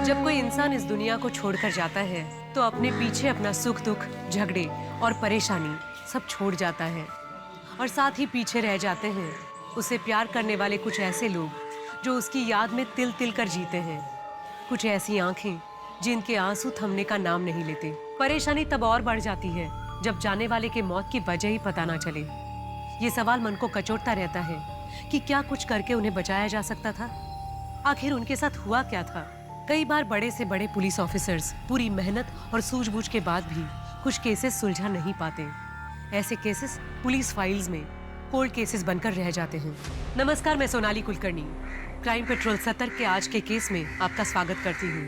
जब कोई इंसान इस दुनिया को छोड़कर जाता है तो अपने पीछे अपना सुख दुख, झगड़े और परेशानी सब छोड़ जाता है और साथ ही पीछे रह जाते हैं उसे प्यार करने वाले कुछ ऐसे लोग जो उसकी याद में तिल तिल कर जीते हैं, कुछ ऐसी आंखें जिनके आंसू थमने का नाम नहीं लेते। परेशानी तब और बढ़ जाती है जब जाने वाले के मौत की वजह ही पता ना चले। ये सवाल मन को कचोटता रहता है कि क्या कुछ करके उन्हें बचाया जा सकता था? आखिर उनके साथ हुआ क्या था? कई बार बड़े से बड़े पुलिस ऑफिसर्स पूरी मेहनत और सूझबूझ के बाद भी कुछ केसेस सुलझा नहीं पाते। ऐसे केसेस पुलिस फाइल्स में कोल्ड केसेस बनकर रह जाते हैं। नमस्कार, मैं सोनाली कुलकर्णी क्राइम पेट्रोल 70 के आज के केस में आपका स्वागत करती हूँ।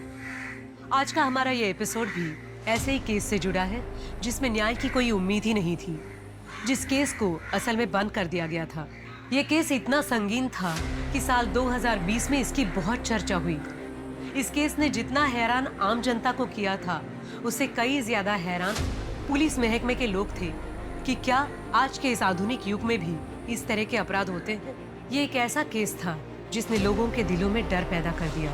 आज का हमारा ये एपिसोड भी ऐसे ही केस से जुड़ा है जिसमें न्याय की कोई उम्मीद ही नहीं थी, जिस केस को असल में बंद कर दिया गया था। ये केस इतना संगीन था कि साल 2020 में इसकी बहुत चर्चा हुई। इस केस ने जितना हैरान आम जनता को किया था उससे कई ज्यादा हैरान पुलिस महकमे के लोग थे कि क्या आज के इस आधुनिक युग में भी इस तरह के अपराध होते हैं। ये एक ऐसा केस था जिसने लोगों के दिलों में डर पैदा कर दिया,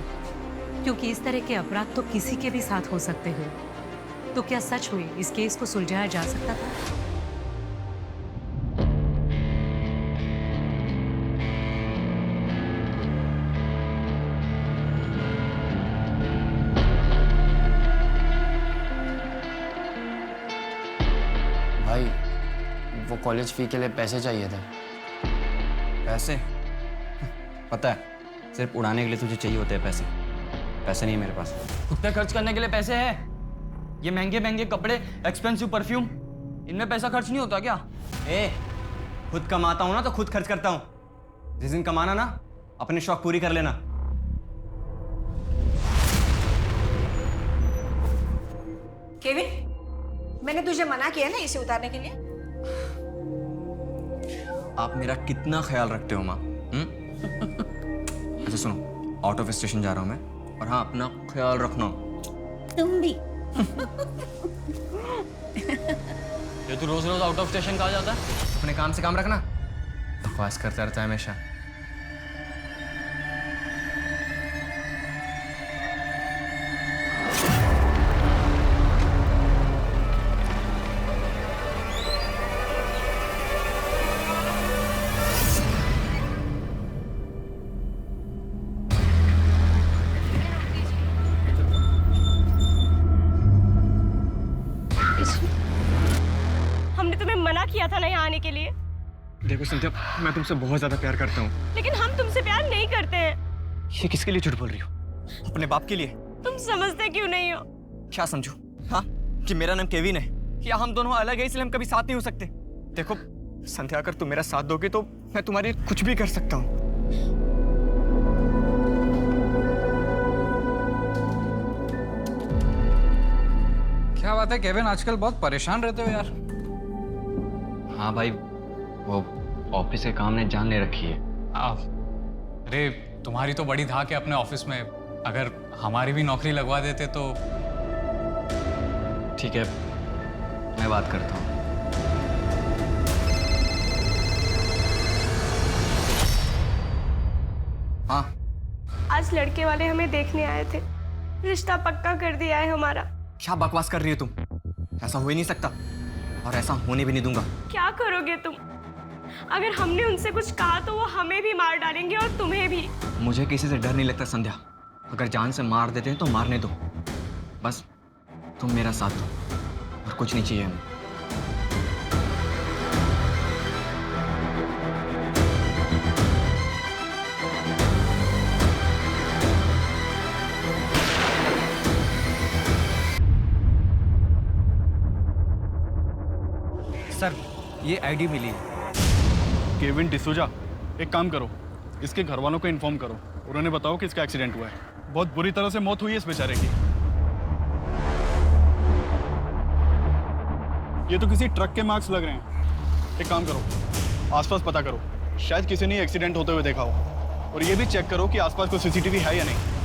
क्योंकि इस तरह के अपराध तो किसी के भी साथ हो सकते हैं। तो क्या सच में इस केस को सुलझाया जा सकता था? भाई, वो कॉलेज फी के लिए पैसे चाहिए थे। पैसे? पता है, सिर्फ उड़ाने के लिए तुझे चाहिए होते हैं पैसे। पैसे नहीं है मेरे पास। खुद पे खर्च करने के लिए पैसे है? ये महंगे महंगे कपड़े, एक्सपेंसिव परफ्यूम, इनमें पैसा खर्च नहीं होता क्या? खुद कमाता हूँ ना तो खुद खर्च करता हूँ। जिस दिन कमाना ना, अपने शौक पूरी कर लेना। केविन, मैंने तुझे मना किया ना इसे उतारने के लिए। आप मेरा कितना ख्याल रखते हो माँ? अच्छा सुनो, आउट ऑफ स्टेशन जा रहा हूँ मैं, और हाँ अपना ख्याल रखना। तुम भी। ये तू रोज रोज आउट ऑफ स्टेशन कहाँ जाता है? अपने काम से काम रखना। बकवास करता रहता है हमेशा। हमने तुम्हें मना किया था ना यहाँ आने के लिए। देखो संध्या, मैं तुमसे बहुत ज्यादा प्यार करता हूँ। लेकिन हम तुमसे प्यार नहीं करते हैं। ये किसके लिए झूठ बोल रही हो? अपने बाप के लिए। तुम समझते क्यों नहीं हो? क्या समझू? हाँ, कि मेरा नाम केविन है, या हम दोनों अलग है इसलिए हम कभी साथ नहीं हो सकते। देखो संध्या, अगर तुम मेरा साथ दोगे तो मैं तुम्हारे लिए कुछ भी कर सकता हूँ। क्या बात है केविन, आजकल बहुत परेशान रहते हो यार। हाँ भाई, वो ऑफिस के काम ने जान ले रखी है। अरे तुम्हारी तो बड़ी धाक है अपने ऑफिस में, अगर हमारी भी नौकरी लगवा देते तो। ठीक है, मैं बात करता हूँ। हाँ, आज लड़के वाले हमें देखने आए थे। रिश्ता पक्का कर दिया है हमारा। क्या बकवास कर रही हो तुम? ऐसा हो ही नहीं सकता, और ऐसा होने भी नहीं दूंगा। क्या करोगे तुम? अगर हमने उनसे कुछ कहा तो वो हमें भी मार डालेंगे और तुम्हें भी। मुझे किसी से डर नहीं लगता संध्या। अगर जान से मार देते हैं तो मारने दो, बस तुम मेरा साथ दो और कुछ नहीं चाहिए हमें। सर, ये आईडी मिली है। केविन डिसूजा, एक काम करो, इसके घर वालों को इन्फॉर्म करो। उन्होंने बताओ कि इसका एक्सीडेंट हुआ है। बहुत बुरी तरह से मौत हुई है इस बेचारे की। ये तो किसी ट्रक के मार्क्स लग रहे हैं। एक काम करो, आसपास पता करो, शायद किसी ने एक्सीडेंट होते हुए देखा हो। और ये भी चेक करो कि आसपास कोई सीसीटीवी है या नहीं।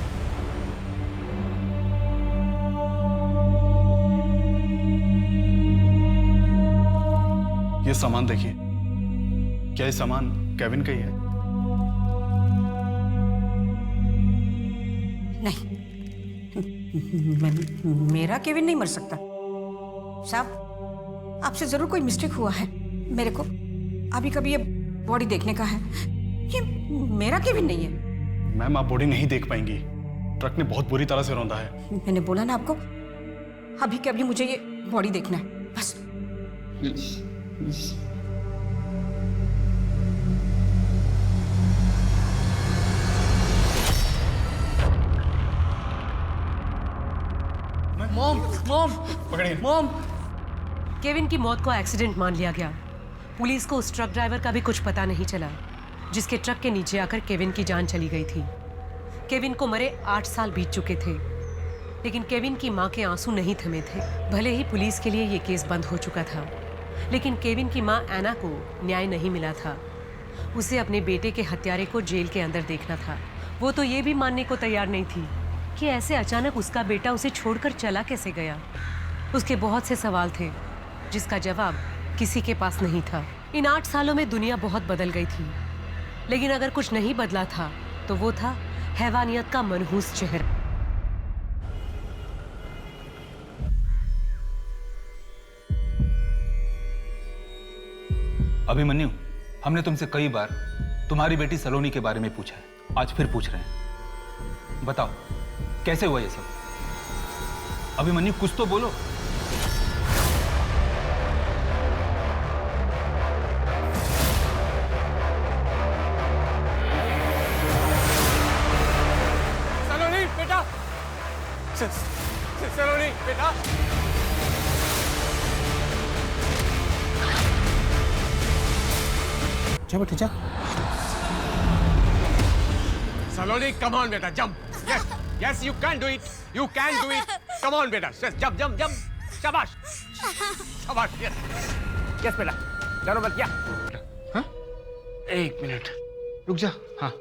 ये सामान देखिए, क्या ये सामान केविन का ही है? नहीं, मेरा केविन नहीं मर सकता साहब। आपसे जरूर कोई मिस्टेक हुआ है। मेरे को अभी कभी ये बॉडी देखने का है। ये मेरा केविन नहीं है। मैम आप बॉडी नहीं देख पाएंगी, ट्रक ने बहुत बुरी तरह से रौंदा है। मैंने बोला ना आपको, अभी के अभी मुझे ये बॉडी देखना है बस। पकड़िए। मॉम केविन की मौत को एक्सीडेंट मान लिया गया। पुलिस को उस ट्रक ड्राइवर का भी कुछ पता नहीं चला जिसके ट्रक के नीचे आकर केविन की जान चली गई थी। केविन को मरे 8 साल बीत चुके थे, लेकिन केविन की मां के आंसू नहीं थमे थे। भले ही पुलिस के लिए ये केस बंद हो चुका था, लेकिन केविन की मां एना को न्याय नहीं मिला था। उसे अपने बेटे के हत्यारे को जेल के अंदर देखना था। वो तो ये भी मानने को तैयार नहीं थी कि ऐसे अचानक उसका बेटा उसे छोड़कर चला कैसे गया। उसके बहुत से सवाल थे जिसका जवाब किसी के पास नहीं था। इन 8 सालों में दुनिया बहुत बदल गई थी, लेकिन अगर कुछ नहीं बदला था तो वो था हैवानियत का मनहूस चेहरा। अभिमन्यु, हमने तुमसे कई बार तुम्हारी बेटी सलोनी के बारे में पूछा है, आज फिर पूछ रहे हैं। बताओ कैसे हुआ ये सब? अभिमन्यु कुछ तो बोलो। सलोनी बेटा, सलोनी बेटा। जा बेटा जा। Saloni, come on, beta, jump. Yes, yes, you can do it. You can do it. Come on, beta. Yes, jump, jump, jump. Shabash. Shabash, yes. Yes, beta. चलो बस क्या? हाँ? 1 मिनट रुक जा। हाँ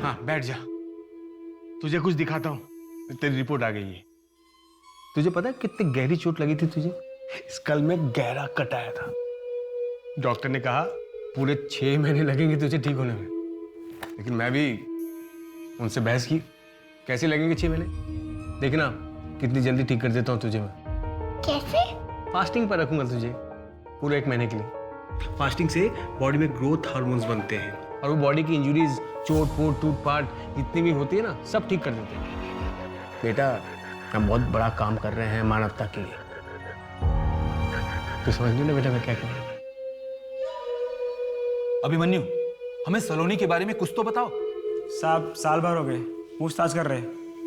हाँ, बैठ जा। तुझे कुछ दिखाता हूँ। तेरी रिपोर्ट आ गई है। तुझे पता है कितनी गहरी चोट लगी थी तुझे? स्कल में गहरा कट आया था। डॉक्टर ने कहा पूरे 6 महीने लगेंगे तुझे ठीक होने में। लेकिन मैं भी उनसे बहस की, कैसे लगेंगे 6 महीने? देखना कितनी जल्दी ठीक कर देता हूँ तुझे मैं। कैसे? फास्टिंग पर रखूंगा तुझे पूरे 1 महीने के लिए। फास्टिंग से बॉडी में ग्रोथ हार्मोन्स बनते हैं और वो बॉडी की इंजुरीज, चोट पोट टूट पाट जितनी भी होती है ना, सब ठीक कर देते हैं। बेटा हम बहुत बड़ा काम कर रहे हैं मानवता के लिए। तो समझ लो ना बेटा मैं क्या कर रहा हूँ। अभिमन्यु, हमें सलोनी के बारे में कुछ तो बताओ। साहब साल भर हो गए पूछताछ कर रहे,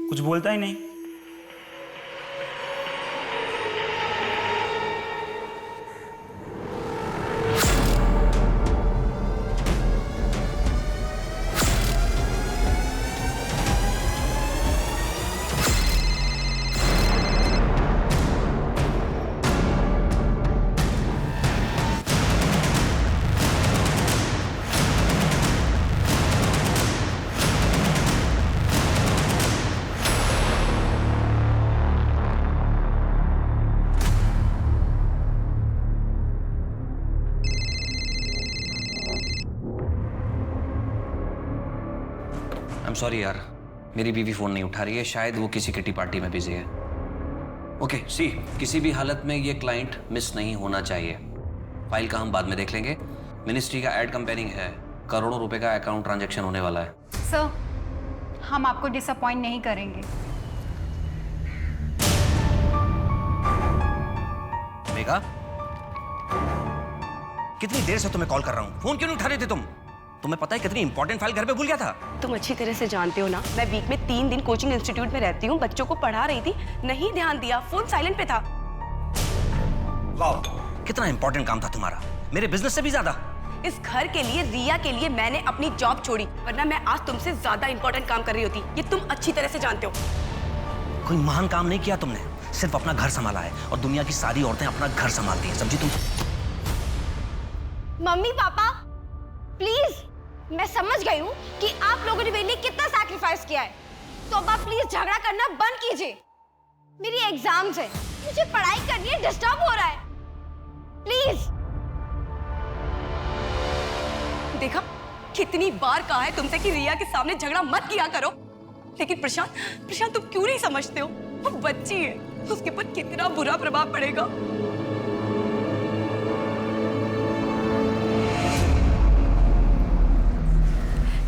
कुछ बोलता ही नहीं। सॉरी यार, मेरी बीवी फोन नहीं उठा रही है, शायद वो किसी किटी पार्टी में बिजी है। ओके सी, किसी भी हालत में ये क्लाइंट मिस नहीं होना चाहिए। फाइल का हम बाद में देख लेंगे। मिनिस्ट्री का एड कंपेयरिंग है, करोड़ों रुपए का अकाउंट ट्रांजैक्शन होने वाला है। सर, हम आपको डिसअपॉइंट नहीं करेंगे। मेघा, कितनी देर से तुम्हें कॉल कर रहा हूं, फोन क्यों नहीं उठा रहे थे तुम? तुम्हें पता है कितनी इंपॉर्टेंट फाइल घर पे भूल गया था। तुम अच्छी तरह से जानते हो ना, मैं वीक में 3 दिन कोचिंग इंस्टीट्यूट में रहती हूँ, बच्चों को पढ़ा रही थी, नहीं ध्यान दिया, फोन साइलेंट पे था। वाह, कितना इंपॉर्टेंट काम था तुम्हारा, मेरे बिजनेस से भी ज्यादा। इस घर के लिए, रिया के लिए मैंने अपनी जॉब छोड़ी, वरना मैं आज तुमसे ज्यादा इंपॉर्टेंट काम कर रही होती। ये तुम अच्छी तरह से जानते हो। कोई महान काम नहीं किया तुमने, सिर्फ अपना घर संभाला है, और दुनिया की सारी औरतें अपना घर संभालती हैं, समझी तुम? मम्मी पापा प्लीज, मैं समझ गई हूँ कि आप लोगों ने मेरे लिए कितना सैक्रिफाइस किया है, तो अब आप प्लीज झगड़ा करना बंद कीजिए। मेरी एग्जाम्स है, मुझे पढ़ाई करनी है, डिस्टर्ब हो रहा है, प्लीज। देखा, कितनी बार कहा है तुमसे कि रिया के सामने झगड़ा मत किया करो। लेकिन प्रशांत, प्रशांत तुम क्यों नहीं समझते हो? वो बच्ची है, उसके ऊपर कितना बुरा प्रभाव पड़ेगा।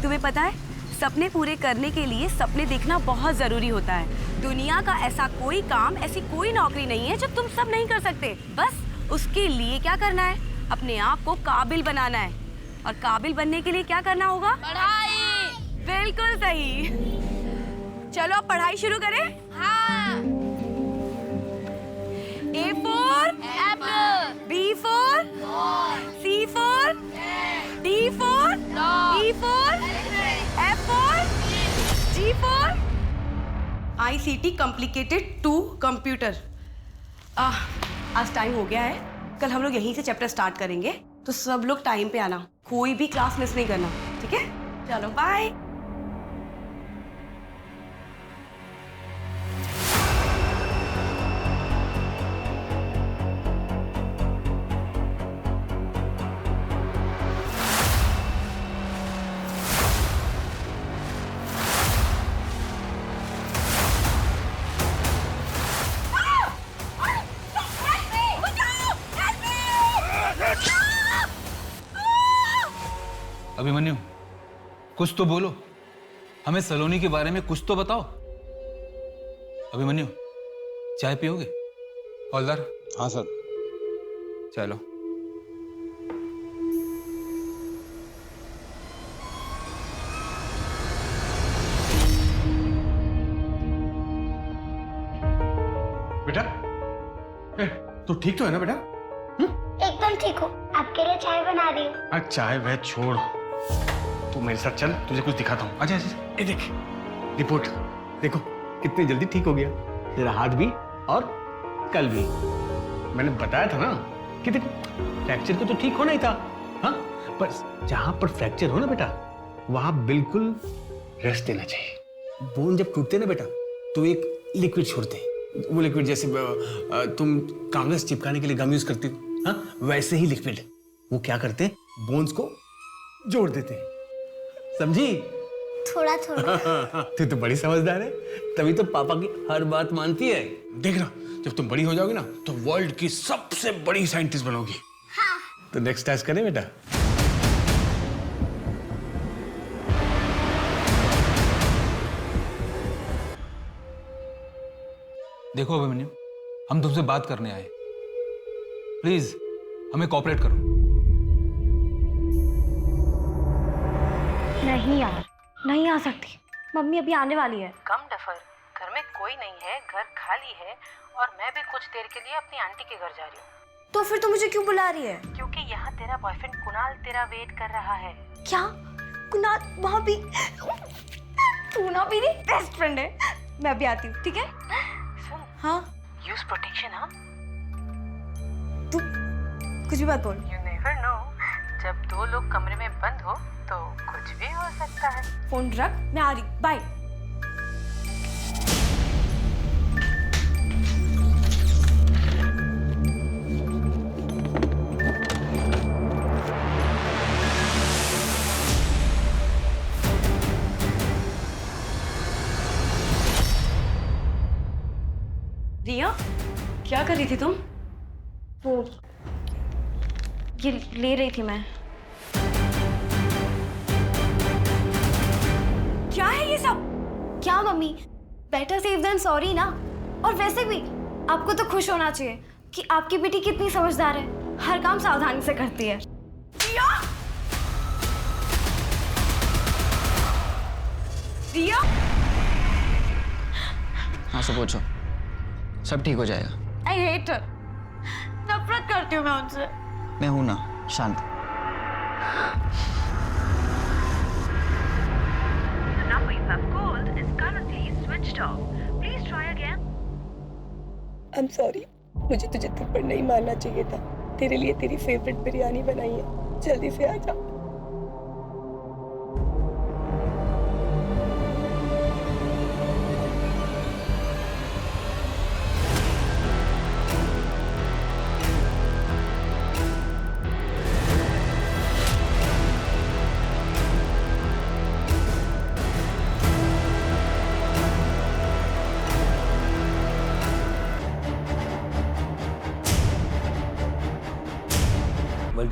तुम्हें पता है, सपने पूरे करने के लिए सपने देखना बहुत जरूरी होता है। दुनिया का ऐसा कोई काम, ऐसी कोई नौकरी नहीं है जो तुम सब नहीं कर सकते। बस उसके लिए क्या करना है? अपने आप को काबिल बनाना है। और काबिल बनने के लिए क्या करना होगा? पढ़ाई। बिल्कुल सही। चलो अब पढ़ाई शुरू करें। हाँ। A for apple, B for ball, C for cat, D for dog, E for F for G for ICT complicated to computer। आज टाइम हो गया है, कल हम लोग यहीं से चैप्टर स्टार्ट करेंगे, तो सब लोग टाइम पे आना, कोई भी क्लास मिस नहीं करना, ठीक है? चलो बाय। अभिमन्यु, कुछ तो बोलो, हमें सलोनी के बारे में कुछ तो बताओ। अभिमन्यु, चाय पियोगे? हवलदार। हाँ सर। चलो। बेटा, तू ठीक तो है ना बेटा? एकदम ठीक हो, आपके लिए चाय बना रही हूँ। अरे चाय वह छोड़, तू मेरे साथ चल, तुझे कुछ दिखाता हूँ। अच्छा अच्छा, ये देख रिपोर्ट, देखो कितनी जल्दी ठीक हो गया तेरा हाथ भी और कल भी। मैंने बताया था ना कि देखो फ्रैक्चर को तो ठीक होना ही था, हाँ, पर जहां पर फ्रैक्चर हो ना बेटा, वहां बिल्कुल रेस्ट देना चाहिए। बोन जब टूटते ना बेटा, तो एक लिक्विड छोड़ते हैं, वो लिक्विड जैसे तुम कागज चिपकाने के लिए गम यूज करती हो, हाँ, वैसे ही लिक्विड वो क्या करते हैं, बोन्स को जोड़ देते हैं, समझी? थोड़ा थोड़ा। तू तो बड़ी समझदार है, तभी तो पापा की हर बात मानती है। देखना, जब तुम बड़ी हो जाओगी ना, तो वर्ल्ड की सबसे बड़ी साइंटिस्ट बनोगी। हाँ। तो नेक्स्ट टास्क करें बेटा? देखो अभिमन्यु, हम तुमसे बात करने आए, प्लीज हमें कोऑपरेट करो। नहीं यार, नहीं आ सकती, मम्मी अभी आने वाली है। कम डफर, घर में कोई नहीं है, घर खाली है, और मैं भी कुछ देर के लिए अपनी आंटी के घर जा रही हूँ। तो फिर तू मुझे क्यों बुला रही है? क्योंकि यहाँ तेरा बॉयफ्रेंड कुणाल तेरा वेट कर रहा है। क्या? कुणाल वहाँ भी? तू ना मेरी बेस्ट फ्रेंड है, मैं भी आती हूँ, ठीक है? सुन, हाँ? Use protection. हाँ, तू कुछ भी बात बोल। यू नेवर नो, जब दो लोग कमरे में बंद हो तो कुछ भी हो सकता है। फोन रख, मैं आ रही, बाय। रिया, क्या कर रही थी तुम? वो ये ले रही थी मैं। क्या है ये सब? क्या mummy, better safe than sorry ना। और वैसे भी आपको तो खुश होना चाहिए कि आपकी बेटी कितनी समझदार है, हर काम सावधानी से करती है। रिया, रिया, हाँ से पूछो, सब ठीक हो जाएगा। I hate her, नफरत करती हूँ मैं उनसे। मैं हूं ना, शांत। The number you have called is currently switched off. Please try again. I'm sorry, मुझे तुझे थप्पड़ नहीं मारना चाहिए था। तेरे लिए तेरी फेवरेट बिरयानी बनाई है, जल्दी से आ जा।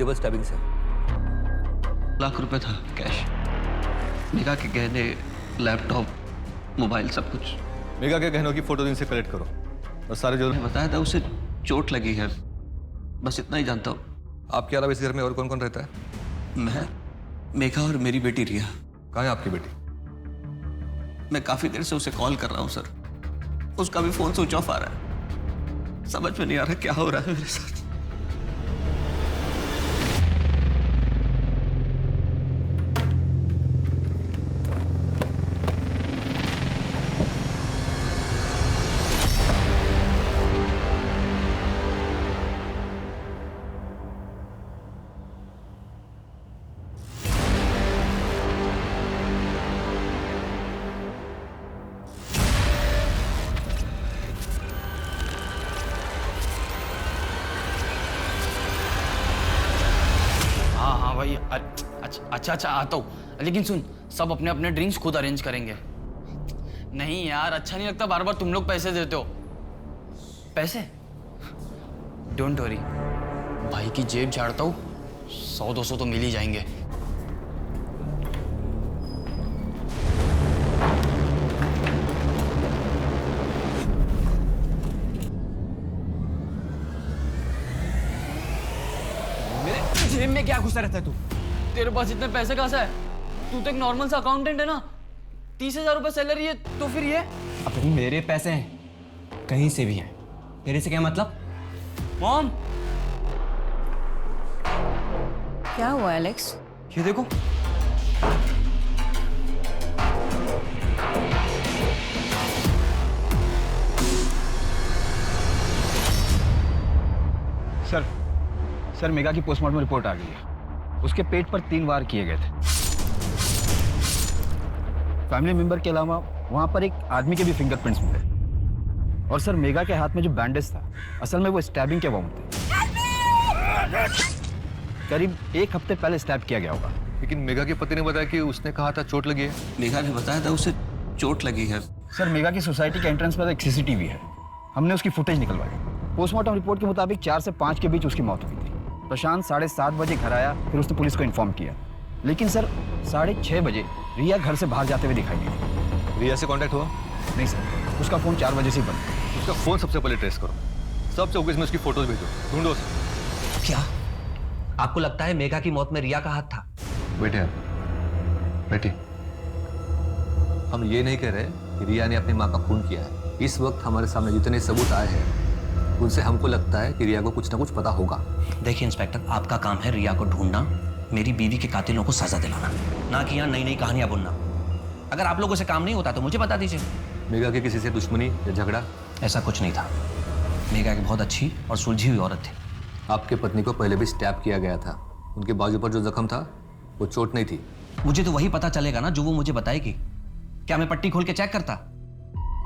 वैल्यूएबल स्टैबिंग से। ₹1,00,000 था कैश, मेघा के गहने, लैपटॉप, मोबाइल, सब कुछ। मेघा के गहनों की फोटो इनसे कलेक्ट करो और सारे जो मैंने बताया था उसे चोट लगी है, बस इतना ही जानता हूँ। आपके अलावा इस घर में और कौन कौन रहता है? मैं, मेघा और मेरी बेटी रिया। कहाँ है आपकी बेटी? मैं काफी देर से उसे कॉल कर रहा हूँ सर, उसका भी फोन स्विच ऑफ आ रहा है। समझ में नहीं आ रहा क्या हो रहा है मेरे साथ। भाई अच्छा आता हूँ, लेकिन सुन, सब अपने अपने ड्रिंक्स खुद अरेंज करेंगे। नहीं यार, अच्छा नहीं लगता बार बार तुम लोग पैसे देते हो। पैसे डोंट वरी, भाई की जेब झाड़ता हूँ, 100-200 तो मिल ही जाएंगे। जेब में क्या घुसा रहता है तू? तेरे पास इतने पैसे कहाँ से है? तू तो एक नॉर्मल सा अकाउंटेंट है ना। 30,000 रुपए सैलरी है तो फिर ये? अब मेरे पैसे हैं, कहीं से भी हैं। तेरे से क्या मतलब? मॉम, क्या हुआ एलेक्स? ये देखो। सर मेघा की पोस्टमार्टम रिपोर्ट आ गई है। उसके पेट पर 3 वार किए गए थे। फैमिली मेंबर के अलावा वहां पर एक आदमी के भी फिंगरप्रिंट्स मिले। और सर मेघा के हाथ में जो बैंडेज था, असल में वो स्टैबिंग के वाउंड थे। करीब 1 हफ्ते पहले स्टैब किया गया होगा। लेकिन मेघा के पति ने बताया कि उसने कहा था चोट लगी है। मेघा ने बताया था उसे चोट लगी है। सर मेघा की सोसाइटी के एंट्रेंस पर एक सीसीटीवी है, हमने उसकी फुटेज निकलवाई। पोस्टमार्टम रिपोर्ट के मुताबिक 4 से 5 के बीच उसकी मौत हुई थी। प्रशांत 7:30 बजे घर आया, फिर उसने पुलिस को इन्फॉर्म किया। लेकिन सर 6:30 बजे रिया घर से बाहर जाते हुए दिखाई दी। रिया से कांटेक्ट हुआ? नहीं सर, उसका फोन 4 बजे से ही बंद। उसका फोन सबसे पहले ट्रेस करो, सब चौकीस में उसकी फोटोज भेजो, ढूंढो उसे। क्या आपको लगता है मेघा की मौत में रिया का हाथ था? बेटी, हम ये नहीं कह रहे कि रिया ने अपनी माँ का खून किया है। इस वक्त हमारे सामने जितने सबूत आए हैं उनसे हमको लगता है कि रिया को कुछ ना कुछ पता होगा। देखिए इंस्पेक्टर, आपका काम है रिया को ढूंढना, मेरी बीवी के कातिलों को सजा दिलाना, ना कि यहाँ नई नई कहानियां बुनना। अगर आप लोगों से काम नहीं होता तो मुझे बता दीजिए। मेघा की किसी से दुश्मनी या झगड़ा? ऐसा कुछ नहीं था। मेघा की बहुत अच्छी और सुलझी हुई औरत थी। आपके पत्नी को पहले भी स्टैब किया गया था। उनके बाजू पर जो जख्म था वो चोट नहीं थी। मुझे तो वही पता चलेगा ना जो वो मुझे बताएगी। क्या मैं पट्टी खोल के चेक करता?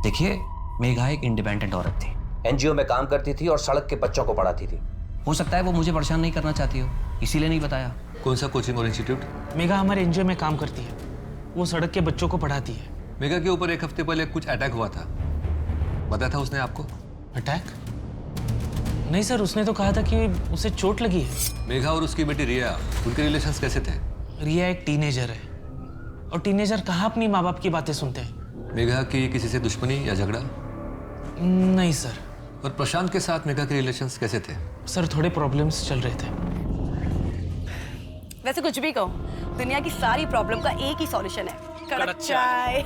देखिए, मेघा एक इंडिपेंडेंट औरत थी, एनजीओ में काम करती थी और सड़क के बच्चों को पढ़ाती थी। हो सकता है वो मुझे परेशान नहीं करना चाहती हो, इसीलिए नहीं बताया। कौन सा कोचिंग और इंस्टीट्यूट? मेघा हमारे एनजीओ में काम करती है, वो सड़क के बच्चों को पढ़ाती है। मेघा के ऊपर 1 हफ्ते पहले कुछ अटैक हुआ था, बताया था उसने आपको? अटैक? नहीं सर, उसने तो कहा था कि उसे चोट लगी है। मेघा और उसकी बेटी रिया, उनके रिलेशंस कैसे थे? रिया एक टीनेजर है और टीनेजर कहाँ अपनी माँ बाप की बातें सुनते हैं। मेघा की किसी से दुश्मनी या झगड़ा? नहीं सर। और प्रशांत के साथ मेघा के रिलेशंस कैसे थे? सर थोड़े प्रॉब्लम्स चल रहे थे। वैसे कुछ भी कहो, दुनिया की सारी प्रॉब्लम का एक ही सॉल्यूशन है, कड़क चाय।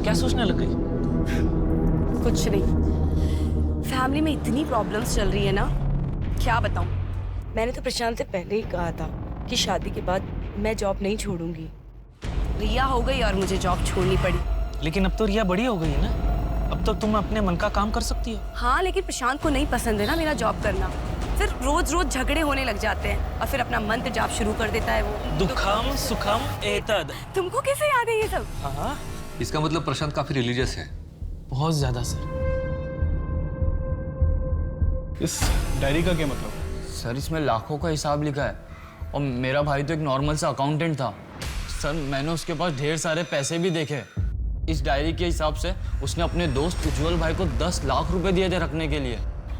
क्या सोचने लग गई? कुछ नहीं, फैमिली में इतनी प्रॉब्लम्स चल रही है ना, क्या बताऊं। मैंने तो प्रशांत से पहले ही कहा था कि शादी के बाद मैं जॉब नहीं छोड़ूंगी। रिया हो गई और मुझे जॉब छोड़नी पड़ी। लेकिन अब तो रिया बड़ी हो गई है ना, अब तो तुम अपने मन का काम कर सकती हो। हाँ, लेकिन प्रशांत को नहीं पसंद है ना मेरा जॉब करना। फिर रोज रोज झगड़े होने लग जाते हैं और फिर अपना मंत्र जाप शुरू कर देता है वो। दुखम सुखम एतद। तुमको कैसे याद है ये सब? हाँ, इसका मतलब प्रशांत काफी रिलीजियस है। बहुत ज्यादा सर। इस डायरी का क्या मतलब? सर इसमें लाखों का हिसाब लिखा है और मेरा भाई तो एक नॉर्मल सा अकाउंटेंट था। सर मैंने उसके पास ढेर सारे पैसे भी देखे। इस डायरी के हिसाब से उसने अपने दोस्त उज्जवल भाई को 10 लाख रुपए दिए थे रखने के लिए।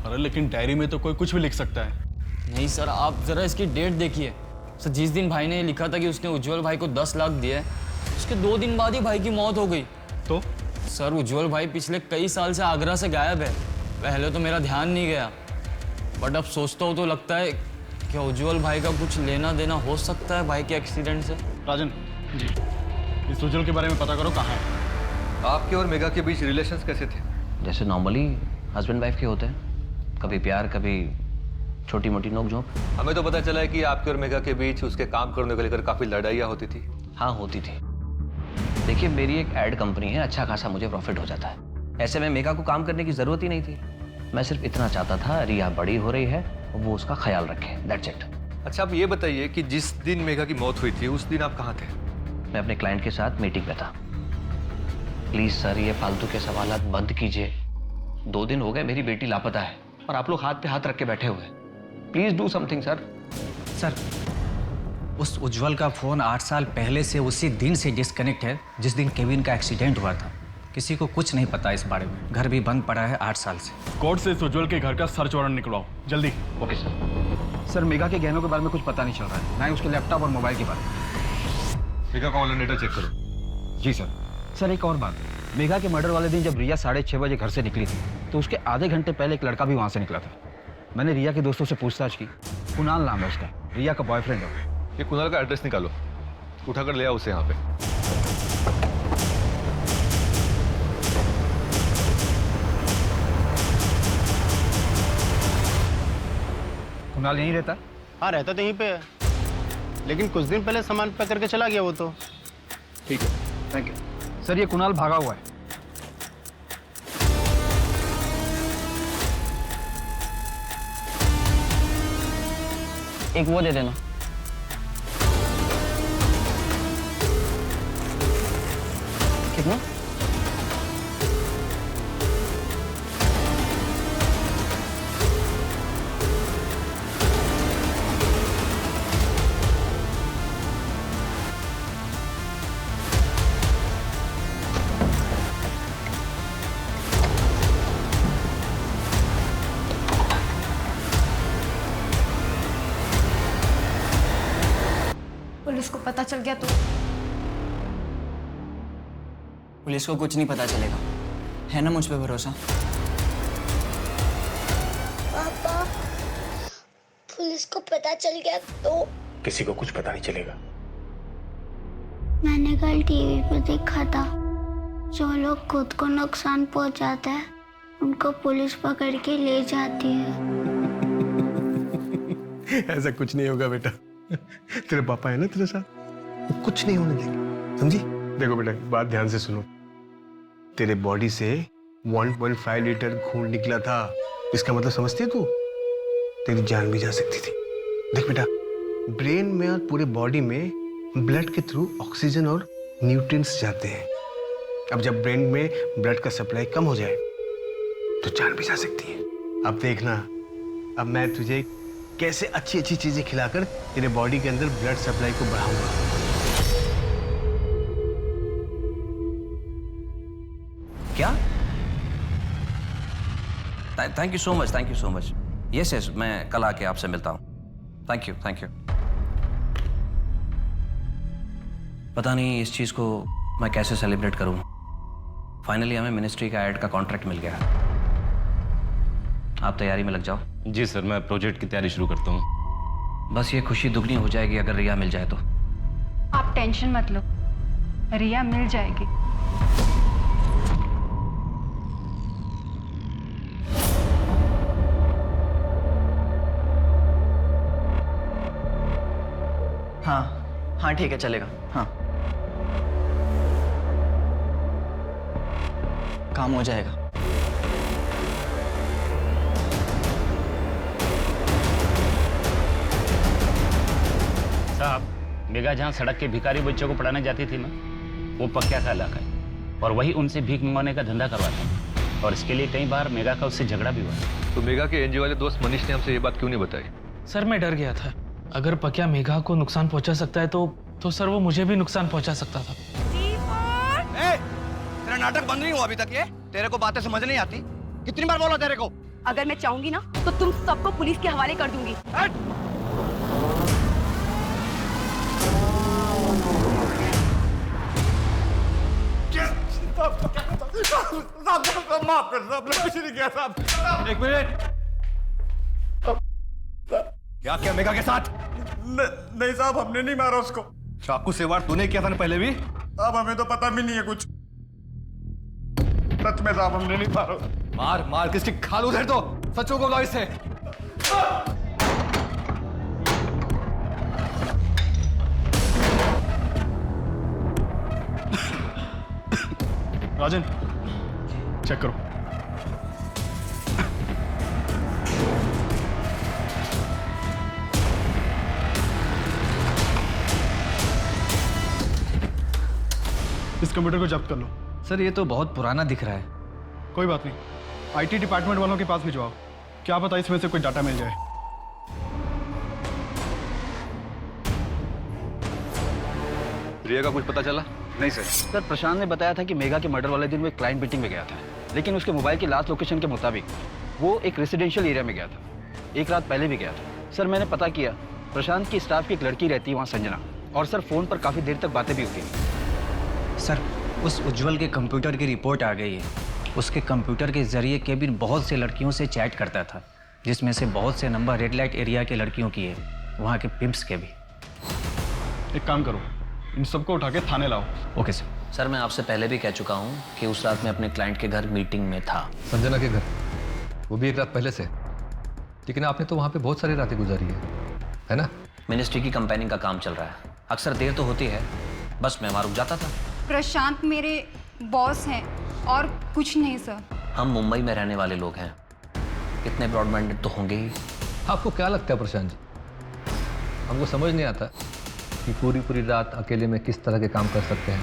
अरे लेकिन डायरी में तो कोई कुछ भी लिख सकता है। नहीं सर, आप जरा इसकी डेट देखिए सर। जिस दिन भाई ने लिखा था कि उसने उज्जवल भाई को 10 लाख दिए, उसके 2 दिन बाद ही भाई की मौत हो गई। तो सर उज्जवल भाई पिछले कई साल से आगरा से गायब है। पहले तो मेरा ध्यान नहीं गया, बट अब सोचता हूँ तो लगता है कि उज्जवल भाई का कुछ लेना देना हो सकता है भाई के एक्सीडेंट से। राजन जी, इस उज्जवल के बारे में पता करो कहाँ है। आपके और मेघा के बीच रिलेशंस कैसे थे? जैसे नॉर्मली हस्बैंड वाइफ के होते हैं, कभी प्यार कभी छोटी मोटी नोक-झोंक। हमें तो पता चला है कि आपके और मेघा के बीच उसके काम करने को लेकर काफी लड़ाइयाँ होती थी। हाँ होती थी। देखिए मेरी एक एड कंपनी है, अच्छा खासा मुझे प्रॉफिट हो जाता है। ऐसे में मेघा को काम करने की जरूरत ही नहीं थी। मैं सिर्फ इतना चाहता था रिया बड़ी हो रही है, वो उसका ख्याल रखे, दैट्स इट। अच्छा आप ये बताइए कि जिस दिन मेघा की मौत हुई थी उस दिन आप कहाँ थे? मैं अपने क्लाइंट के साथ मीटिंग पे था। प्लीज सर ये फालतू के सवालात बंद कीजिए। 2 दिन हो गए मेरी बेटी लापता है और आप लोग हाथ पे हाथ रख के बैठे हुए हैं। Please do something sir. Sir उस उज्जवल का फोन 8 साल पहले से उसी दिन से डिस्कनेक्ट है जिस दिन केविन का एक्सीडेंट हुआ था। किसी को कुछ नहीं पता इस बारे में। घर भी बंद पड़ा है 8 साल से। कोर्ट से इस उज्जवल के घर का सर्च वारंट निकलवाओ जल्दी। Okay sir. सर मेघा के गहनों के बारे में कुछ पता नहीं चल रहा है, ना ही उसके लैपटॉप और मोबाइल के बारे में। मेघा का ऑनलाइन डेटा चेक करो। जी सर। सर एक और बात, मेघा के मर्डर वाले दिन जब रिया 6:30 बजे घर से निकली थी तो उसके आधे घंटे पहले एक लड़का भी वहाँ से निकला था। मैंने रिया के दोस्तों से पूछताछ की, कुणाल नाम है उसका, रिया का बॉयफ्रेंड है। ये कुणाल का एड्रेस निकालो, उठाकर ले आओ उसे यहाँ पे। कुणाल यहीं रहता? हाँ रहता तो यहीं पे है, लेकिन कुछ दिन पहले सामान पैक करके चला गया वो तो। ठीक है, थैंक यू सर। ये कुणाल भागा हुआ है। एक वो दे देना। कितना? पुलिस को पता चल गया तो? पुलिस को कुछ नहीं पता चलेगा, है ना मुझ पे भरोसा? पापा पुलिस को पता चल गया तो? किसी को कुछ पता नहीं चलेगा। मैंने कल टीवी पे देखा था, जो लोग खुद को नुकसान पहुंचाते हैं उनको पुलिस पकड़ के ले जाती है। ऐसा कुछ नहीं होगा बेटा, तेरे पापा है ना तेरे साथ, वो कुछ नहीं होने देंगे, समझी? देखो बेटा बात ध्यान से सुनो, तेरे बॉडी से 1.5 लीटर खून निकला था, इसका मतलब समझती है तू? तेरी जान भी जा सकती थी। देख बेटा, ब्रेन में और पूरे बॉडी में ब्लड के थ्रू ऑक्सीजन और न्यूट्रिएंट्स जाते हैं। अब जब ब्रेन में ब्लड का सप्लाई कम हो जाए तो जान भी जा सकती है। अब देखना, अब मैं तुझे कैसे अच्छी अच्छी चीजें खिलाकर तेरे बॉडी के अंदर ब्लड सप्लाई को बढ़ाऊंगा। क्या? Thank you so much, thank you so much. Yes yes, मैं कल आके आपसे मिलता हूँ। Thank you thank you. पता नहीं इस चीज को मैं कैसे सेलिब्रेट करूँ। फाइनली हमें मिनिस्ट्री का एड का कॉन्ट्रैक्ट मिल गया। आप तैयारी में लग जाओ। जी सर, मैं प्रोजेक्ट की तैयारी शुरू करता हूँ। बस ये खुशी दुगनी हो जाएगी अगर रिया मिल जाए तो। आप टेंशन मत लो, रिया मिल जाएगी। हाँ ठीक है, चलेगा। हाँ काम हो जाएगा। साहब, मेघा जहाँ सड़क के भिखारी बच्चों को पढ़ाने जाती थी ना, वो पक्या का इलाका है और वही उनसे भीख मंगवाने का धंधा करवाता है और इसके लिए कई बार मेघा का उससे झगड़ा भी हुआ। तो मेघा के एनजीओ वाले दोस्त मनीष ने हमसे ये बात क्यों नहीं बताई? सर मैं डर गया था, अगर पक्या मेघा को नुकसान पहुंचा सकता है तो सर वो मुझे भी नुकसान पहुंचा सकता था। नाटक बंद नहीं हुआ अभी तक ये? तेरे को बातें समझ नहीं आती? कितनी बार बोला तेरे को? अगर मैं चाहूंगी ना तो तुम सबको पुलिस के हवाले कर दूंगी। साहब माफ कर साहब, कुछ नहीं किया साहब। एक मिनट, क्या किया मेघा के साथ? नहीं साहब, हमने नहीं मारा उसको। चाकू से वार तूने किया था ना पहले भी? अब हमें तो पता भी नहीं है कुछ। सच में साहब हमने नहीं मारा। मार मार किसकी खाल उधर तो सचो को बोलो इससे। राजन चेक करो। इस कंप्यूटर को जब्त कर लो। सर ये तो बहुत पुराना दिख रहा है। कोई बात नहीं, आईटी डिपार्टमेंट वालों के पास भिजवाओ, क्या पता इसमें से कोई डाटा मिल जाए। रिया का कुछ पता चला? नहीं सर। सर प्रशांत ने बताया था कि मेघा के मर्डर वाले दिन वो एक क्लाइंट मीटिंग में गया था, लेकिन उसके मोबाइल की लास्ट लोकेशन के मुताबिक वो एक रेसिडेंशियल एरिया में गया था। एक रात पहले भी गया था। सर मैंने पता किया, प्रशांत की स्टाफ की एक लड़की रहती है वहाँ, संजना, और सर फोन पर काफ़ी देर तक बातें भी होती हैं। सर उस उज्जवल के कंप्यूटर की रिपोर्ट आ गई है। उसके कंप्यूटर के जरिए केबिन बहुत से लड़कियों से चैट करता था, जिसमें से बहुत से नंबर रेड लाइट एरिया के लड़कियों की है, वहाँ के पिम्प्स के भी। एक काम करो, इन सबको उठा के थाने लाओ। Okay sir. सर मैं आपसे पहले भी कह चुका हूँ कि उस रात मैं अपने क्लाइंट के घर मीटिंग में था। संजना के घर? वो भी एक रात पहले से? लेकिन आपने तो वहाँ पे बहुत सारी रातें गुजारी है ना? मिनिस्ट्री की कंपेनिंग का काम चल रहा है, अक्सर देर तो होती है, बस मैं वहाँ रुक जाता था। प्रशांत मेरे बॉस हैं और कुछ नहीं सर। हम मुंबई में रहने वाले लोग हैं, इतने ब्रॉड माइंडेड तो होंगे ही। आपको क्या लगता है प्रशांत जी, हमको समझ नहीं आता कि पूरी रात अकेले में किस तरह के काम कर सकते हैं।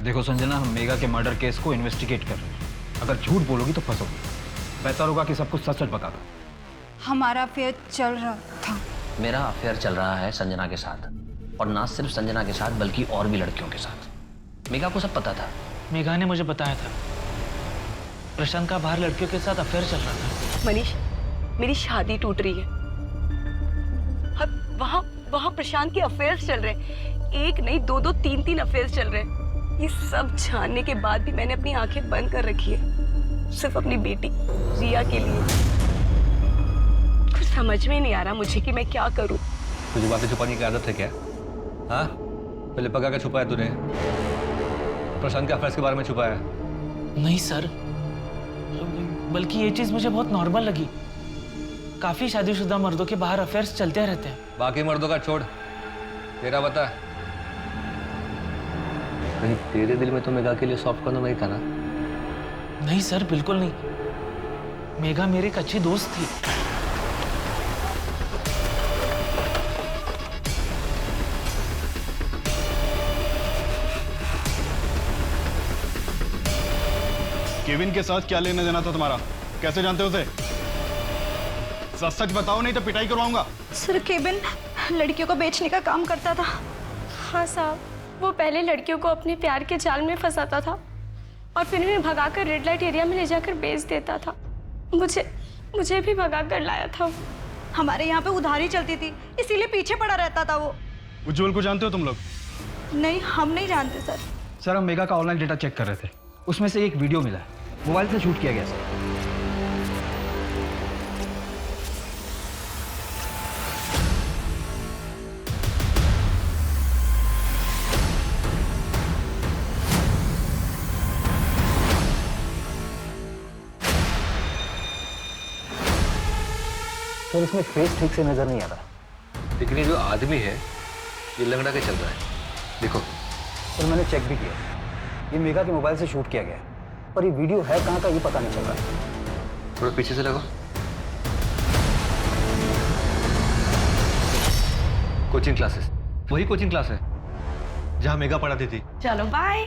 देखो संजना, हम मेघा के मर्डर केस को इन्वेस्टिगेट कर रहे हैं। अगर झूठ बोलोगी तो फंसोगी। बेहतर होगा कि सब कुछ सच सच बता दो। हमारा अफेयर चल रहा था। मेरा अफेयर चल रहा है संजना के साथ, और ना सिर्फ संजना के साथ बल्कि और भी लड़कियों के साथ। मेघा को सब पता था। मेघा ने मुझे बताया था प्रशांत का बाहर लड़कियों के साथ अफेयर चल रहा था। मनीष, मेरी शादी टूट रही है, अब वहाँ प्रशांत के अफेयर्स चल रहे हैं। एक नहीं, दो, तीन अफेयर्स चल रहे हैं। ये सब जानने के बाद भी मैंने अपनी आंखें बंद कर रखी है, सिर्फ अपनी बेटी रिया के लिए। कुछ समझ में नहीं आ रहा मुझे कि मैं क्या करूं। तुझे बातें छुपाने की आदत है क्या? हाँ, पहले पका के छुपाया तूने, प्रशांत के अफेयर्स के बारे में छुपाया? नहीं सर, बल्कि ये चीज मुझे बहुत नॉर्मल लगी। काफी शादीशुदा मर्दों के बाहर अफेयर्स चलते रहते हैं। बाकी मर्दों का छोड़, तेरा बता। कहीं तेरे दिल में तो मेघा के लिए सॉफ्ट कॉर्नर नहीं था ना? नहीं सर, बिल्कुल नहीं। मेघा मेरी एक अच्छी दोस्त थी। केविन के साथ क्या लेना देना था तुम्हारा? कैसे जानते हो उसे? सच सच बताओ, नहीं तो पिटाई करवाऊंगा। सर केविन लड़कियों को बेचने का काम करता था। हाँ साहब, वो पहले लड़कियों को अपने प्यार के जाल में फंसाता था और फिर उन्हें भगाकर रेड लाइट एरिया में ले जाकर बेच देता था। मुझे भी भगाकर लाया था। हमारे यहाँ पे उधारी चलती थी, इसीलिए पीछे पड़ा रहता था वो। उज्जवल को जानते हो तुम लोग? नहीं, हम नहीं जानते सर। सर हम मेघा का ऑनलाइन डेटा चेक कर रहे थे, उसमें से एक वीडियो मिला है, मोबाइल से शूट किया गया सर। सर इसमें फेस ठीक से नजर नहीं आ रहा। लेकिन ये जो आदमी है ये लंगड़ा के चल रहा है, देखो। सर मैंने चेक भी किया, ये मेघा के मोबाइल से शूट किया गया है, पर ये वीडियो है कहाँ का ये पता नहीं चल रहा है। थोड़ा पीछे से लगो। कोचिंग क्लासेस, वही कोचिंग क्लास है जहाँ मेघा पढ़ाती थी। चलो बाय।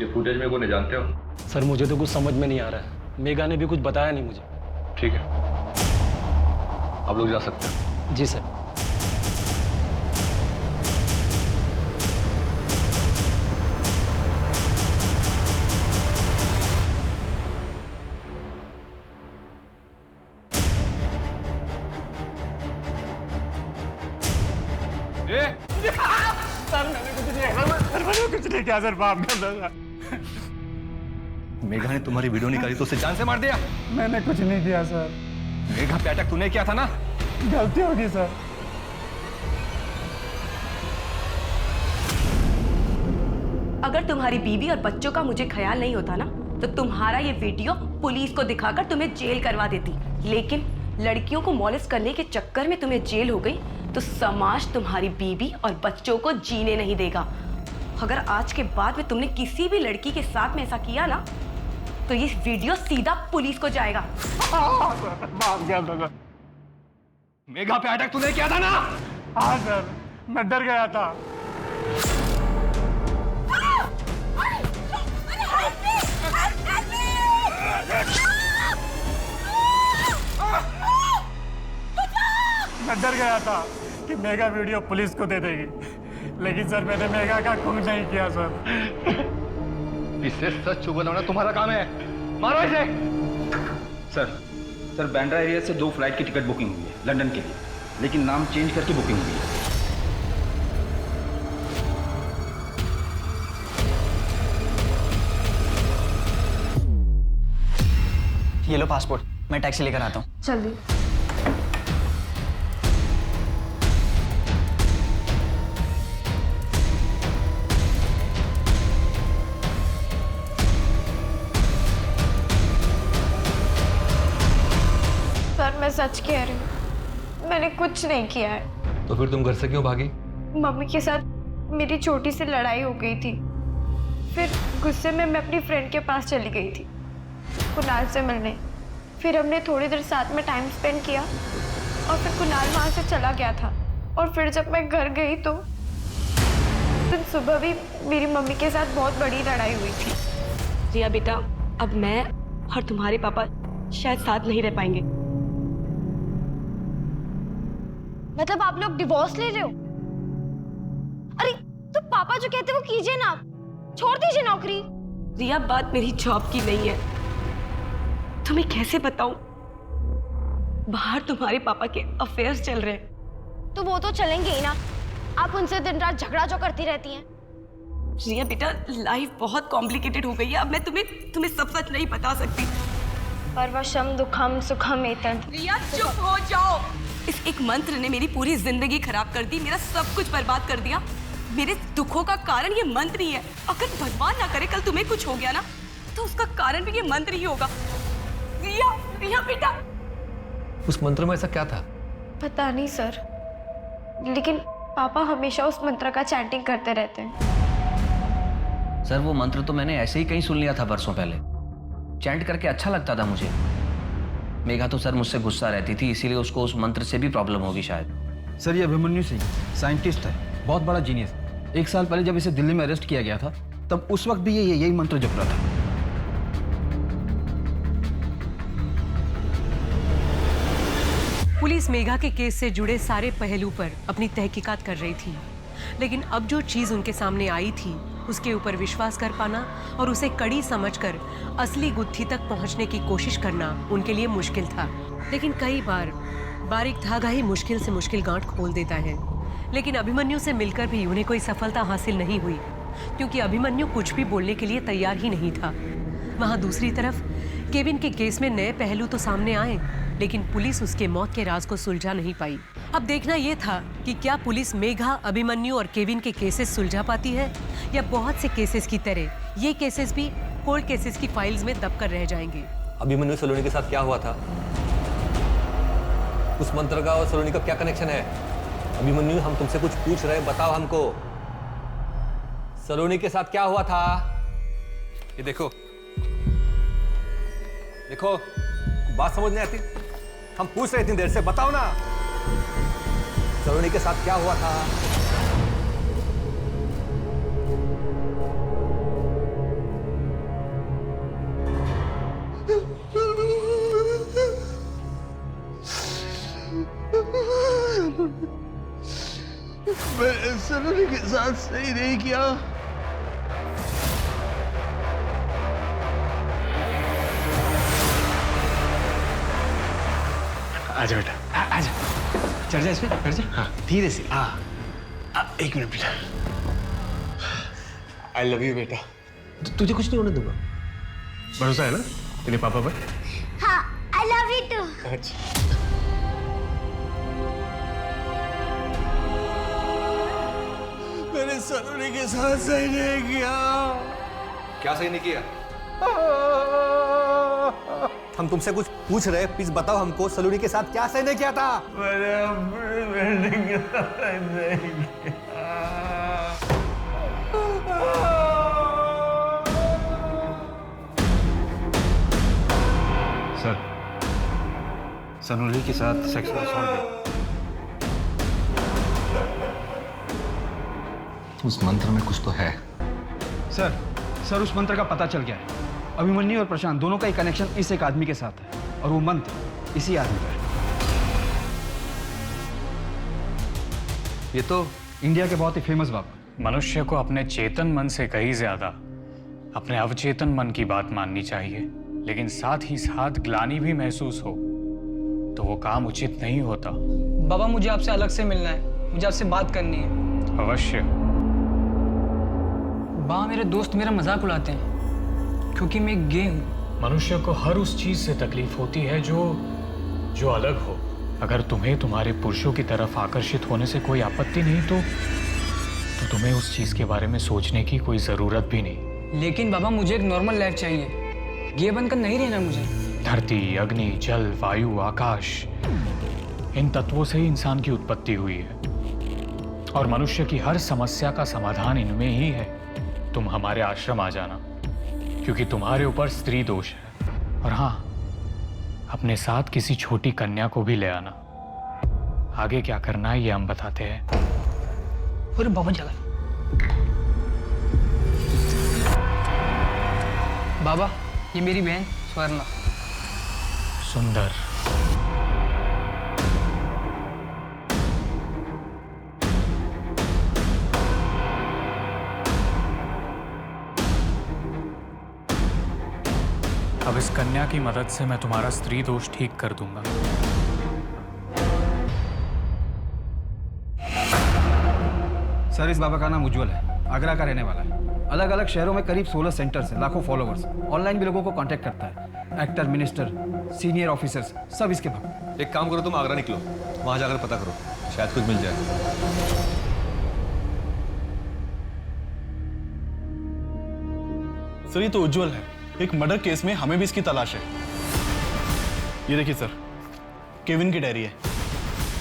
ये फुटेज में कौन है जानते हो? सर मुझे तो कुछ समझ में नहीं आ रहा है, मेघा ने भी कुछ बताया नहीं मुझे। ठीक है, आप लोग जा सकते हैं। जी सर। सर मैंने कुछ नहीं किया, मैंने कुछ नहीं किया सर, माफ कर दो सर। मेघा ने तुम्हारी वीडियो निकाली तो उसे जान से मार दिया? मैंने कुछ नहीं किया सर। मेघा पे अटैक तूने किया था ना? गलती होगी सर। अगर तुम्हारी बीवी और बच्चों का मुझे ख्याल नहीं होता ना, तो तुम्हारा ये वीडियो पुलिस को दिखाकर तुम्हें जेल करवा देती। लेकिन लड़कियों को मॉलेस्ट करने के चक्कर में तुम्हें जेल हो गई, तो समाज तुम्हारी बीवी और बच्चों को जीने नहीं देगा। अगर आज के बाद में तुमने किसी भी लड़की के साथ में ऐसा किया ना, तो ये वीडियो सीधा पुलिस को जाएगा। माफ कर दो सर। मेघा पे अटैक तूने किया था ना? हाँ सर, मैं डर गया था। मैं डर गया था कि मेगा वीडियो पुलिस को दे देगी, लेकिन सर मैंने मेगा का खून नहीं किया सर। इसे सच छुपाना तुम्हारा काम है, मारो इसे। सर बांद्रा एरिया से 2 फ्लाइट की टिकट बुकिंग हुई है लंदन के लिए, लेकिन नाम चेंज करके बुकिंग हुई है। ये लो पासपोर्ट, मैं टैक्सी लेकर आता हूँ। जल्दी। सर मैं सच कह रही हूँ, मैंने कुछ नहीं किया है। तो फिर तुम घर से क्यों भागी? मम्मी के साथ मेरी छोटी सी लड़ाई हो गई थी, फिर गुस्से में मैं अपनी फ्रेंड के पास चली गई थी कुणाल से मिलने। फिर हमने थोड़ी देर साथ में टाइम स्पेंड किया और फिर कुणाल वहाँ से चला गया था। और फिर जब मैं घर गई तो दिन सुबह भी मेरी मम्मी के साथ बहुत बड़ी लड़ाई हुई थी। रिया बेटा, अब मैं और तुम्हारे पापा शायद साथ नहीं रह पाएंगे। मतलब आप लोग डिवोर्स ले रहे हो? अरे तो पापा जो कहते वो कीजिए ना, छोड़ दीजिए नौकरी। रिया, बात मेरी जॉब की नहीं है। तुम्हें कैसे बताऊं, बाहर तुम्हारे पापा के अफेयर्स चल रहे हैं। तो वो तो चलेंगे ही ना, आप उनसे दिन रात झगड़ा जो करती रहती हैं। रिया बेटा, लाइफ बहुत कॉम्प्लिकेटेड हो गई है। अब मैं तुम्हें सब सच नहीं बता सकती। परवशम दुखम सुखम एतद। रिया चुप हो जाओ। इस एक मंत्र ने मेरी पूरी जिंदगी खराब कर दी, मेरा सब कुछ बर्बाद कर दिया। मेरे दुखों का कारण ये मंत्र ही है। अगर भगवान ना करे कल तुम्हें कुछ हो गया ना, तो उसका कारण भी ये मंत्र ही होगा। रिया बेटा। उस मंत्र में ऐसा क्या था? पता नहीं सर, लेकिन पापा हमेशा उस मंत्र का चैंटिंग करते रहते हैं। सर वो मंत्र तो मैंने ऐसे ही कहीं सुन लिया था बरसों पहले। चैंट करके अच्छा लगता था मुझे। मेघा तो सर मुझसे गुस्सा रहती थी, इसीलिए उसको उस मंत्र से भी प्रॉब्लम होगी शायद। सर ये अभिमन्यु सिंह साइंटिस्ट है, बहुत बड़ा जीनियस। 1 साल पहले जब इसे दिल्ली में अरेस्ट किया गया था, तब उस वक्त भी यही मंत्र जप रहा था। पुलिस मेघा के केस से जुड़े सारे पहलू पर अपनी तहकीकात कर रही थी, लेकिन अब जो चीज उनके सामने आई थी उसके ऊपर विश्वास कर पाना और उसे कड़ी समझकर असली गुत्थी तक पहुंचने की कोशिश करना उनके लिए मुश्किल था। लेकिन कई बार बारीक धागा ही मुश्किल से मुश्किल गांठ खोल देता है। लेकिन अभिमन्यु से मिलकर भी उन्हें कोई सफलता हासिल नहीं हुई, क्योंकि अभिमन्यु कुछ भी बोलने के लिए तैयार ही नहीं था। वहां दूसरी तरफ केविन के केस में नए पहलू तो सामने आए, लेकिन पुलिस उसके मौत के राज को सुलझा नहीं पाई। अब देखना यह था कि क्या पुलिस मेघा, अभिमन्यु और केविन के केसेस सुलझा पाती है, या बहुत से केसेस की तरह ये केसेस भी कोल्ड केसेस की फाइल्स में दबकर रह जाएंगे। अभिमन्यु सलोनी के साथ क्या हुआ था? उस मंत्र का और सलोनी का क्या कनेक्शन है? अभिमन्यु, हम तुमसे कुछ पूछ रहे हैं, बताओ हमको। सलोनी के साथ क्या हुआ था? ये देखो देखो, बात समझ नहीं आती? हम पूछ रहे इतनी देर से, बताओ ना सलोनी के साथ क्या हुआ था? मैंने सलोनी के साथ सही नहीं किया। आजा बेटा, आजा, चढ़ जा इसमें, चढ़ जा। हाँ, धीरे से। हाँ, एक मिनट बेटा। आई लव यू बेटा। तुझे कुछ नहीं होने दूंगा, भरोसा है ना तेरे पापा पर? हाँ, आई लव यू टू। अच्छा। मैंने सलोनी के साथ सही नहीं किया। क्या सही नहीं किया? हम तुमसे कुछ पूछ रहे, प्लीज बताओ हमको, सलोनी के साथ क्या सही नहीं किया था? मैंने अपनी बेटी के साथ नहीं किया। सर, सलोनी के साथ सेक्सुअल असॉल्ट। उस मंत्र में कुछ तो है। सर उस मंत्र का पता चल गया है। अभिमन्यु और प्रशांत दोनों का एक कनेक्शन इस एक आदमी के साथ है और वो मंत्र इसी आदमी का है। ये तो इंडिया के बहुत ही फेमस बाबा। मनुष्य को अपने चेतन मन से कहीं ज्यादा अपने अवचेतन मन की बात माननी चाहिए, लेकिन साथ ही साथ ग्लानि भी महसूस हो तो वो काम उचित नहीं होता। बाबा मुझे आपसे अलग से मिलना है, मुझे आपसे बात करनी है। अवश्य। बाबा मेरे दोस्त मेरा मजाक उड़ाते हैं क्योंकि मैं गे हूँ। मनुष्य को हर उस चीज से तकलीफ होती है जो अलग हो। अगर तुम्हें तुम्हारे पुरुषों की तरफ आकर्षित होने से कोई आपत्ति नहीं तो तुम्हें उस चीज के बारे में सोचने की कोई जरूरत भी नहीं। लेकिन बाबा मुझे एक नॉर्मल लाइफ चाहिए, गे बनकर नहीं रहना मुझे। धरती, अग्नि, जल, वायु, आकाश, इन तत्वों से ही इंसान की उत्पत्ति हुई है और मनुष्य की हर समस्या का समाधान इनमें ही है। तुम हमारे आश्रम आ जाना क्योंकि तुम्हारे ऊपर स्त्री दोष है, और हाँ, अपने साथ किसी छोटी कन्या को भी ले आना। आगे क्या करना है ये हम बताते हैं। अरे बाबा जगह। बाबा ये मेरी बहन स्वर्णा। सुंदर। अब इस कन्या की मदद से मैं तुम्हारा स्त्री दोष ठीक कर दूंगा। सर इस बाबा का नाम उज्जवल है, आगरा का रहने वाला है। अलग अलग शहरों में करीब 16 सेंटर्स हैं, लाखों फॉलोवर्स। ऑनलाइन भी लोगों को कांटेक्ट करता है। एक्टर, मिनिस्टर, सीनियर ऑफिसर्स सब इसके भक्त। एक काम करो, तुम आगरा निकलो, वहां जाकर पता करो, शायद कुछ मिल जाए। सर ये तो उज्जवल है, एक मर्डर केस में हमें भी इसकी तलाश है। ये देखिए सर, केविन की डायरी है।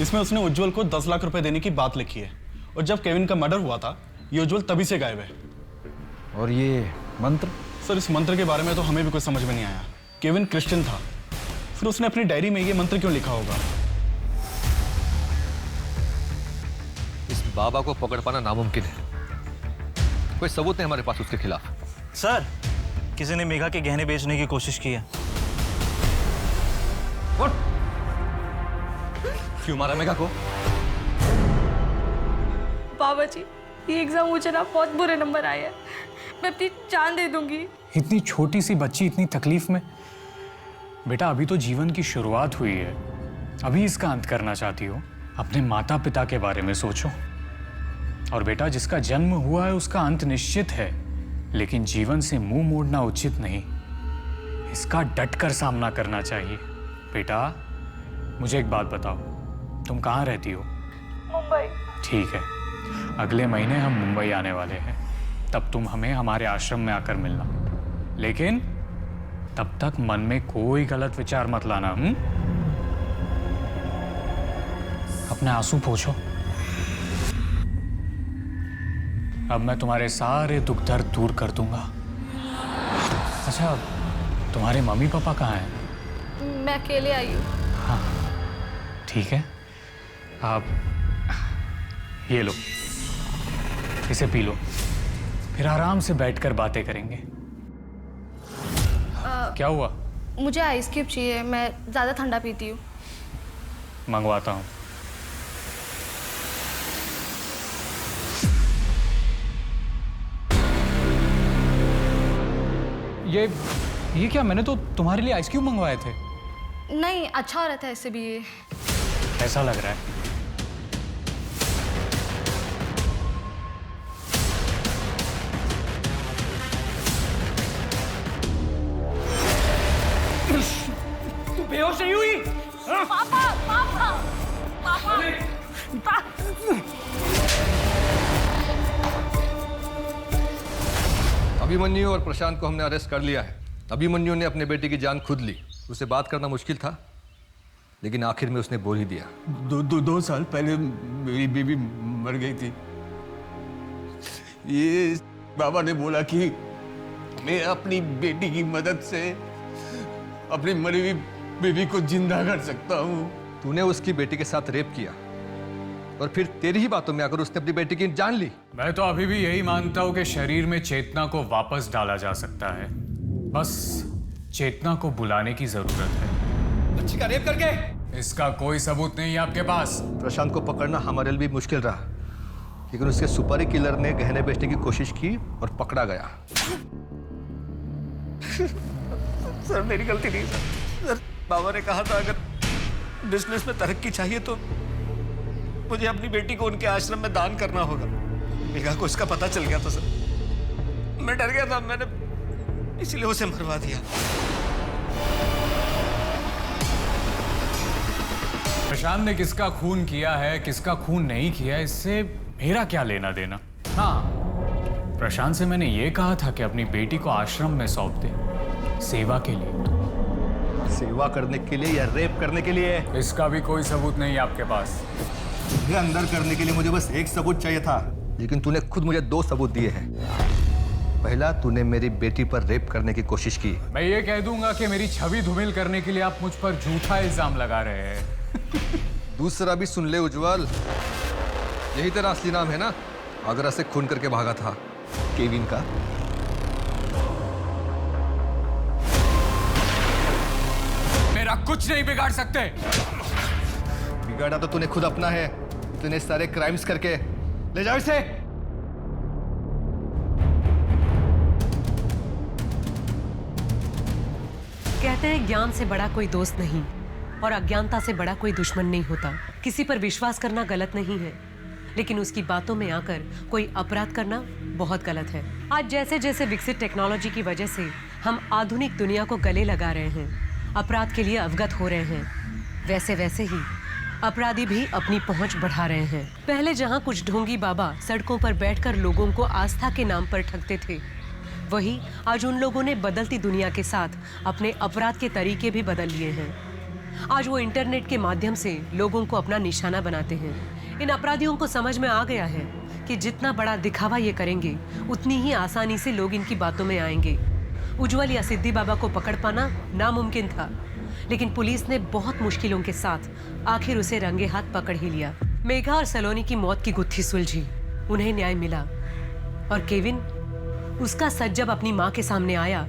इसमें उसने उज्जवल को 10 लाख रुपए देने की बात लिखी है, और जब केविन का मर्डर हुआ था ये उज्जवल तभी से गायब है। और ये मंत्र? सर इस मंत्र के बारे में तो हमें भी कुछ समझ में नहीं आया। केविन क्रिश्चियन था, फिर उसने अपनी डायरी में ये मंत्र क्यों लिखा होगा? इस बाबा को पकड़ पाना नामुमकिन है। कोई सबूत नहीं हमारे पास उसके खिलाफ। सर किसी ने मेघा के गहने बेचने की कोशिश की है। क्यों मारा मेघा को? बाबा जी ये एग्जाम मुझे ना बहुत बुरे नंबर आए हैं, मैं अपनी जान दे दूंगी। इतनी छोटी सी बच्ची इतनी तकलीफ में। बेटा अभी तो जीवन की शुरुआत हुई है, अभी इसका अंत करना चाहती हो? अपने माता पिता के बारे में सोचो। और बेटा जिसका जन्म हुआ है उसका अंत निश्चित है, लेकिन जीवन से मुंह मोड़ना उचित नहीं। इसका डटकर सामना करना चाहिए। बेटा मुझे एक बात बताओ, तुम कहाँ रहती हो? मुंबई। ठीक है, अगले महीने हम मुंबई आने वाले हैं, तब तुम हमें हमारे आश्रम में आकर मिलना। लेकिन तब तक मन में कोई गलत विचार मत लाना। अपने आंसू पोंछो। अब मैं तुम्हारे सारे दुख दर्द दूर कर दूंगा। अच्छा तुम्हारे मम्मी पापा कहाँ हैं? मैं अकेले आई हूँ। हाँ ठीक है, आप ये लो, इसे पी लो, फिर आराम से बैठकर बातें करेंगे। क्या हुआ? मुझे आइस क्यूब चाहिए, मैं ज़्यादा ठंडा पीती हूँ। मंगवाता हूँ। ये क्या, मैंने तो तुम्हारे लिए आइस क्यूब मंगवाए थे। नहीं अच्छा हो रहा था इससे भी। ये कैसा लग रहा है? पापा पापा पापा अभिमन्यु और प्रशांत को हमने अरेस्ट कर लिया है। अभिमन्यु ने अपने बेटे की जान खुद ली। उसे बात करना मुश्किल था, लेकिन आखिर में उसने बोल ही दिया। 2 साल पहले मेरी बीवी मर गई थी। ये बाबा ने बोला कि मैं अपनी बेटी की मदद से अपनी मरी हुई बीवी को जिंदा कर सकता हूँ। तूने उसकी बेटी के साथ रेप किया और फिर तेरी ही बातों में आकर उसने अपनी बेटी की जान ली। मैं तो अभी भी यही मानता हूं कि शरीर में चेतना को वापस डाला जा सकता है, बस चेतना को बुलाने की जरूरत है। बच्ची का रेप करके? इसका कोई सबूत नहीं है आपके पास। प्रशांत को पकड़ना हमारे लिए भी मुश्किल रहा, लेकिन उसके सुपारी किलर ने गहने बेचने की कोशिश की और पकड़ा गया। सर मेरी गलती नहीं सर। बाबा ने कहा था अगर बिजनेस में तरक्की चाहिए तो मुझे अपनी बेटी को उनके आश्रम में दान करना होगा। मेघा को इसका पता चल गया था सर। मैं डर गया था, मैंने इसलिए उसे मरवा दिया। प्रशांत ने किसका खून किया है, किसका खून नहीं किया, इससे मेरा क्या लेना देना। हाँ, प्रशांत से मैंने ये कहा था कि अपनी बेटी को आश्रम में सौंप दे, सेवा के लिए। सेवा करने के लिए या रेप करने के लिए? इसका भी कोई सबूत नहीं है आपके पास। तुझे अंदर करने के लिए मुझे बस एक सबूत चाहिए था, लेकिन तूने खुद मुझे 2 सबूत दिए हैं। पहला, तूने मेरी बेटी पर रेप करने की कोशिश की। मैं ये कह दूंगा कि मेरी छवि धूमिल करने के लिए आप मुझ पर झूठा इल्जाम लगा रहे हैं। दूसरा भी सुन ले उज्जवल, यही तेरा असली नाम है ना? आगरा से खून करके भागा था, केविन का। मेरा कुछ नहीं बिगाड़ सकते। बिगाड़ा तो तूने खुद अपना है। तूने सारे क्राइम्स करके। ले जाओ इसे। कहते हैं ज्ञान से बड़ा कोई दोस्त नहीं और अज्ञानता से बड़ा कोई दुश्मन नहीं होता। किसी पर विश्वास करना गलत नहीं है, लेकिन उसकी बातों में आकर कोई अपराध करना बहुत गलत है। आज जैसे जैसे विकसित टेक्नोलॉजी की वजह से हम आधुनिक दुनिया को गले लगा रहे हैं, अपराध के लिए अवगत हो रहे हैं, वैसे वैसे ही अपराधी भी अपनी पहुंच बढ़ा रहे हैं। पहले जहां कुछ ढोंगी बाबा सड़कों पर बैठकर लोगों को आस्था के नाम पर ठगते थे, वही आज उन लोगों ने बदलती दुनिया के साथ अपने अपराध के तरीके भी बदल लिए हैं। आज वो इंटरनेट के माध्यम से लोगों को अपना निशाना बनाते हैं। इन अपराधियों को समझ में आ गया है कि जितना बड़ा दिखावा ये करेंगे, उतनी ही आसानी से लोग इनकी बातों में आएंगे। उज्जवल या सिद्धि बाबा को पकड़ पाना नामुमकिन था, लेकिन पुलिस ने बहुत मुश्किलों के साथ आखिर उसे रंगे हाथ पकड़ ही लिया। मेघा और सलोनी की मौत की गुत्थी सुलझी, उन्हें न्याय मिला। और केविन, उसका सच जब अपनी माँ के सामने आया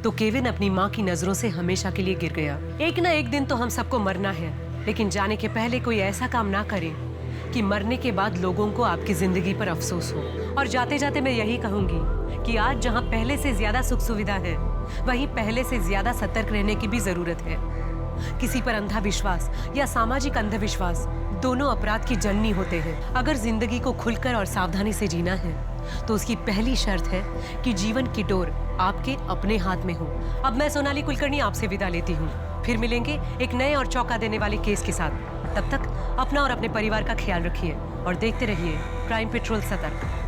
तो केविन अपनी माँ की नजरों से हमेशा के लिए गिर गया। एक ना एक दिन तो हम सबको मरना है, लेकिन जाने के पहले कोई ऐसा काम ना करे कि मरने के बाद लोगों को आपकी जिंदगी पर अफसोस हो। और जाते जाते मैं यही कहूंगी कि आज जहां पहले से ज्यादा सुख सुविधा है, वहीं पहले से ज्यादा सतर्क रहने की भी जरूरत है। किसी पर अंधा विश्वास या सामाजिक अंधविश्वास दोनों अपराध की जननी होते हैं। अगर जिंदगी को खुलकर और सावधानी से जीना है तो उसकी पहली शर्त है कि जीवन की डोर आपके अपने हाथ में हो। अब मैं सोनाली कुलकर्णी आपसे विदा लेती हूँ। फिर मिलेंगे एक नए और चौंका देने वाले केस के साथ। तब तक अपना और अपने परिवार का ख्याल रखिए और देखते रहिए क्राइम पेट्रोल सतर्क।